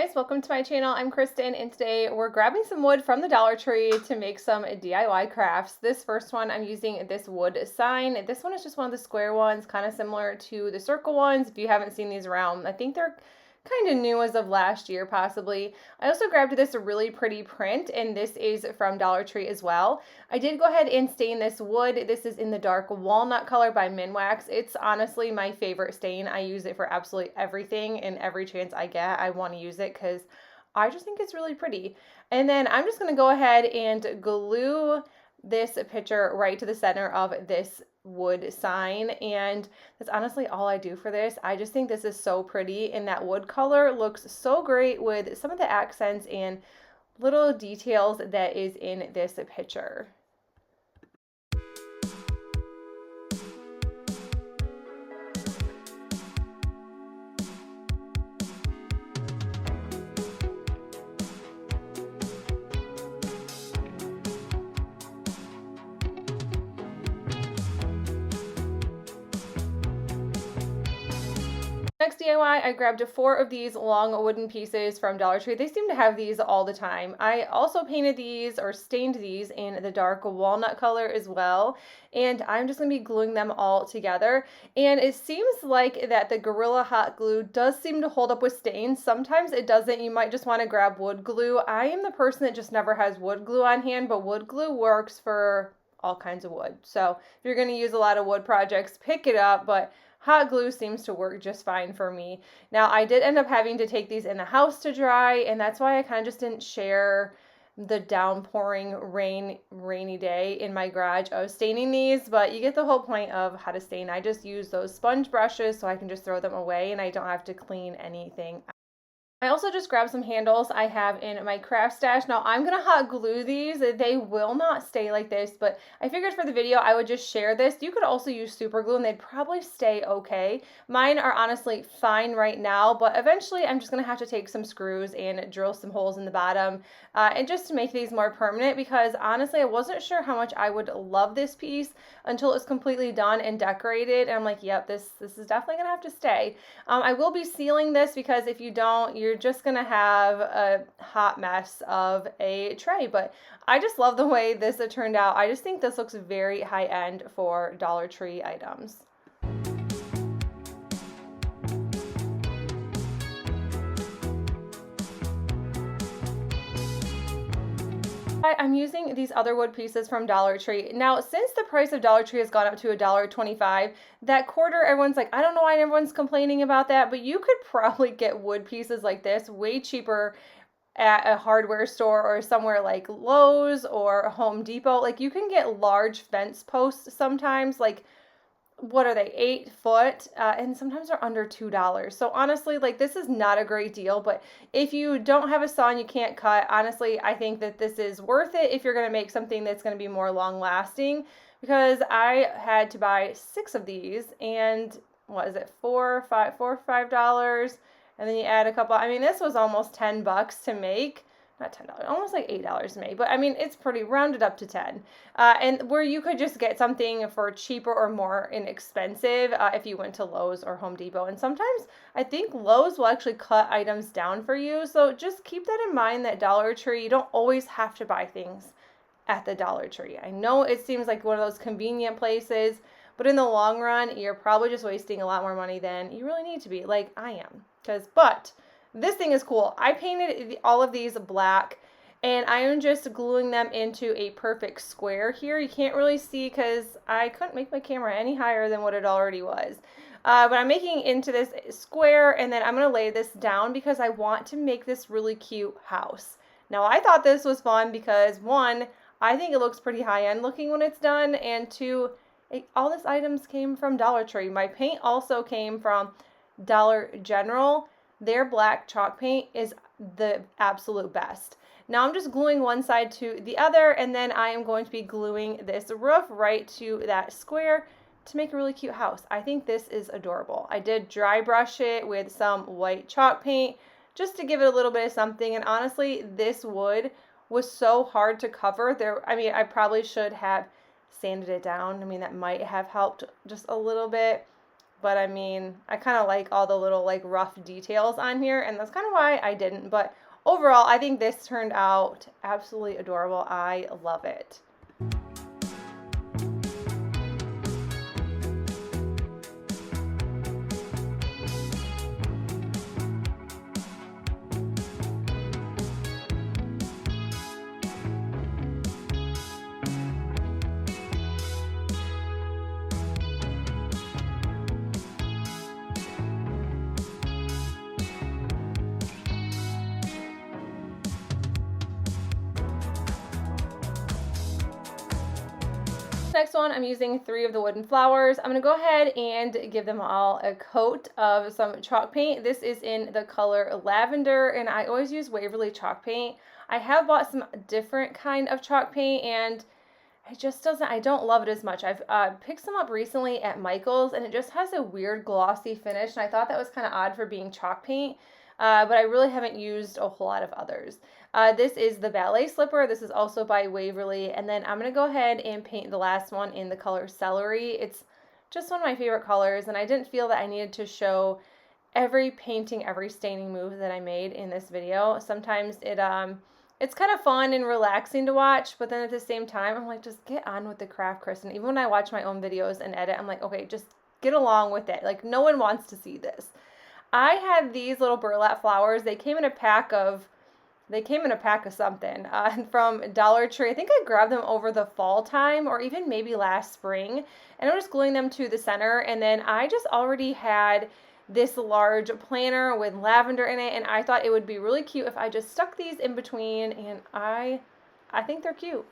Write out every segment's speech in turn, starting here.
Guys, welcome to my channel. I'm Kristen, and today we're grabbing some wood from the Dollar Tree to make some DIY crafts. This first one, I'm using this wood sign. This one is just one of the square ones, kind of similar to the circle ones. If you haven't seen these around, I think they're kind of new as of last year, possibly. I also grabbed this really pretty print, and this is from Dollar Tree as well. I did go ahead and stain this wood. This is in the dark walnut color by Minwax. It's honestly my favorite stain. I use it for absolutely everything, and every chance I get, I want to use it because I just think it's really pretty. And then I'm just going to go ahead and glue this picture right to the center of this wood sign, and that's honestly all I do for this. I just think this is so pretty, and that wood color looks so great with some of the accents and little details that is in this picture. Next DIY, I grabbed 4 of these long wooden pieces from Dollar Tree. They seem to have these all the time. I also painted these or stained these in the dark walnut color as well, and I'm just going to be gluing them all together. And it seems like that the Gorilla Hot Glue does seem to hold up with stains. Sometimes it doesn't. You might just want to grab wood glue. I am the person that just never has wood glue on hand, but wood glue works for all kinds of wood. So if you're going to use a lot of wood projects, pick it up, but hot glue seems to work just fine for me. Now, I did end up having to take these in the house to dry, and that's why I kind of just didn't share the downpouring rainy day in my garage of staining these, but you get the whole point of how to stain. I just use those sponge brushes so I can just throw them away and I don't have to clean anything. I also just grabbed some handles I have in my craft stash. Now I'm going to hot glue these. They will not stay like this, but I figured for the video I would just share this. You could also use super glue and they'd probably stay okay. Mine are honestly fine right now, but eventually I'm just going to have to take some screws and drill some holes in the bottom and just to make these more permanent, because honestly I wasn't sure how much I would love this piece until it was completely done and decorated, and I'm like, yep, this is definitely going to have to stay. I will be sealing this because if you don't, you're just going to have a hot mess of a tray. But I just love the way this turned out. I just think this looks very high end for Dollar Tree items. I'm using these other wood pieces from Dollar Tree. Now, since the price of Dollar Tree has gone up to $1.25, that quarter, everyone's like, I don't know why everyone's complaining about that, but you could probably get wood pieces like this way cheaper at a hardware store or somewhere like Lowe's or Home Depot. Like, you can get large fence posts sometimes, like, what are they, 8 foot, and sometimes they're under $2. So honestly, like, this is not a great deal, but if you don't have a saw and you can't cut, honestly, I think that this is worth it if you're going to make something that's going to be more long lasting, because I had to buy 6 of these, and what is it, $4 or $5, and then you add a couple, I mean, this was almost $10 to make. Not $10, almost like $8 to make, but I mean, it's pretty rounded up to 10. And where you could just get something for cheaper or more inexpensive if you went to Lowe's or Home Depot. And sometimes I think Lowe's will actually cut items down for you. So just keep that in mind, that Dollar Tree, you don't always have to buy things at the Dollar Tree. I know it seems like one of those convenient places, but in the long run, you're probably just wasting a lot more money than you really need to be, like I am. But this thing is cool. I painted all of these black, and I am just gluing them into a perfect square here. You can't really see because I couldn't make my camera any higher than what it already was. But I'm making into this square, and then I'm going to lay this down because I want to make this really cute house. Now, I thought this was fun because, 1, I think it looks pretty high-end looking when it's done, and 2, all these items came from Dollar Tree. My paint also came from Dollar General. Their black chalk paint is the absolute best. Now I'm just gluing one side to the other, and then I am going to be gluing this roof right to that square to make a really cute house. I think this is adorable. I did dry brush it with some white chalk paint just to give it a little bit of something, and honestly, this wood was so hard to cover. I mean, I probably should have sanded it down. I mean, that might have helped just a little bit. but I mean, I kind of like all the little like rough details on here, and that's kind of why I didn't. But overall, I think this turned out absolutely adorable. I love it. Next one, I'm using 3 of the wooden flowers. I'm going to go ahead and give them all a coat of some chalk paint. This is in the color lavender, and I always use Waverly chalk paint. I have bought some different kind of chalk paint, and it just doesn't, I don't love it as much. I've picked some up recently at Michael's, and it just has a weird glossy finish, and I thought that was kind of odd for being chalk paint. But I really haven't used a whole lot of others. This is the ballet slipper. This is also by Waverly. And then I'm going to go ahead and paint the last one in the color celery. It's just one of my favorite colors, and I didn't feel that I needed to show every painting, every staining move that I made in this video. Sometimes it's kind of fun and relaxing to watch, but then at the same time, I'm like, just get on with the craft, Kristen. Even when I watch my own videos and edit, I'm like, okay, just get along with it. Like, no one wants to see this. I had these little burlap flowers. They came in a pack of something from Dollar Tree. I think I grabbed them over the fall time or even maybe last spring. And I'm just gluing them to the center. And then I just already had this large planner with lavender in it. And I thought it would be really cute if I just stuck these in between. And I think they're cute.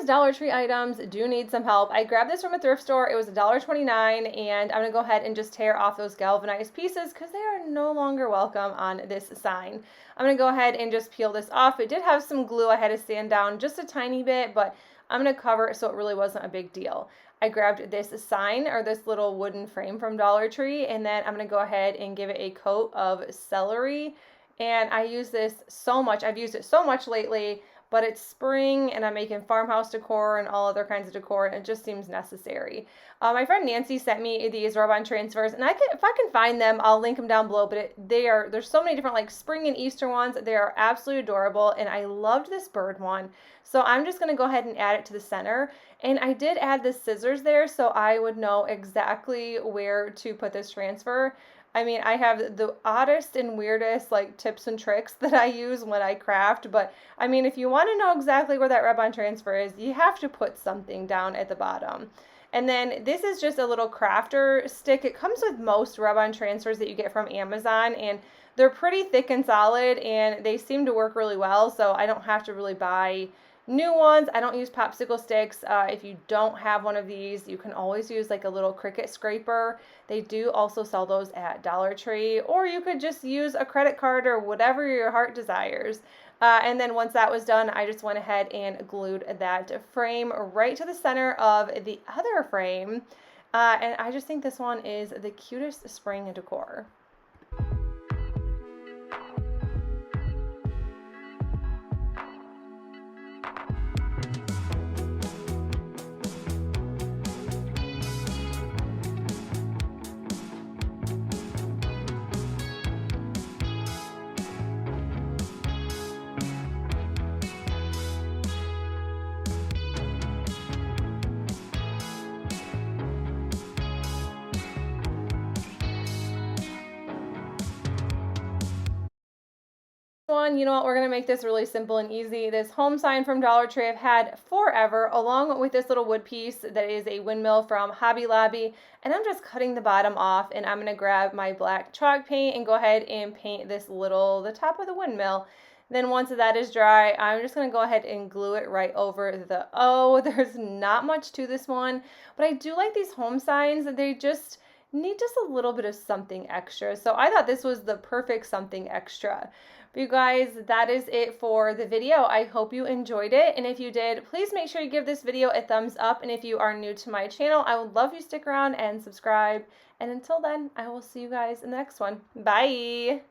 Dollar Tree items do need some help. I grabbed this from a thrift store. It was $1.29, and I'm going to go ahead and just tear off those galvanized pieces because they are no longer welcome on this sign. I'm going to go ahead and just peel this off. It did have some glue I had to sand down just a tiny bit, but I'm going to cover it so it really wasn't a big deal. I grabbed this sign or this little wooden frame from Dollar Tree, and then I'm going to go ahead and give it a coat of celery. And I use this so much. I've used it so much lately, but it's spring and I'm making farmhouse decor and all other kinds of decor, and it just seems necessary. My friend Nancy sent me these rub-on transfers, and if I can find them, I'll link them down below, but there's so many different like spring and Easter ones. They are absolutely adorable, and I loved this bird one. So I'm just going to go ahead and add it to the center. And I did add the scissors there so I would know exactly where to put this transfer. I mean, I have the oddest and weirdest like tips and tricks that I use when I craft, but I mean, if you want to know exactly where that rub-on transfer is, you have to put something down at the bottom. And then this is just a little crafter stick. It comes with most rub-on transfers that you get from Amazon, and they're pretty thick and solid, and they seem to work really well, so I don't have to really buy new ones. I don't use popsicle sticks. If you don't have one of these, you can always use like a little Cricut scraper. They do also sell those at Dollar Tree, or you could just use a credit card or whatever your heart desires. And then once that was done, I just went ahead and glued that frame right to the center of the other frame. And I just think this one is the cutest spring decor. One, you know what, we're going to make this really simple and easy. This home sign from Dollar Tree I've had forever, along with this little wood piece that is a windmill from Hobby Lobby, and I'm just cutting the bottom off, and I'm going to grab my black chalk paint and go ahead and paint the top of the windmill. Then once that is dry, I'm just going to go ahead and glue it right over the O. There's not much to this one, but I do like these home signs. They just need just a little bit of something extra. So I thought this was the perfect something extra. But you guys, that is it for the video. I hope you enjoyed it. And if you did, please make sure you give this video a thumbs up. And if you are new to my channel, I would love you to stick around and subscribe. And until then, I will see you guys in the next one. Bye.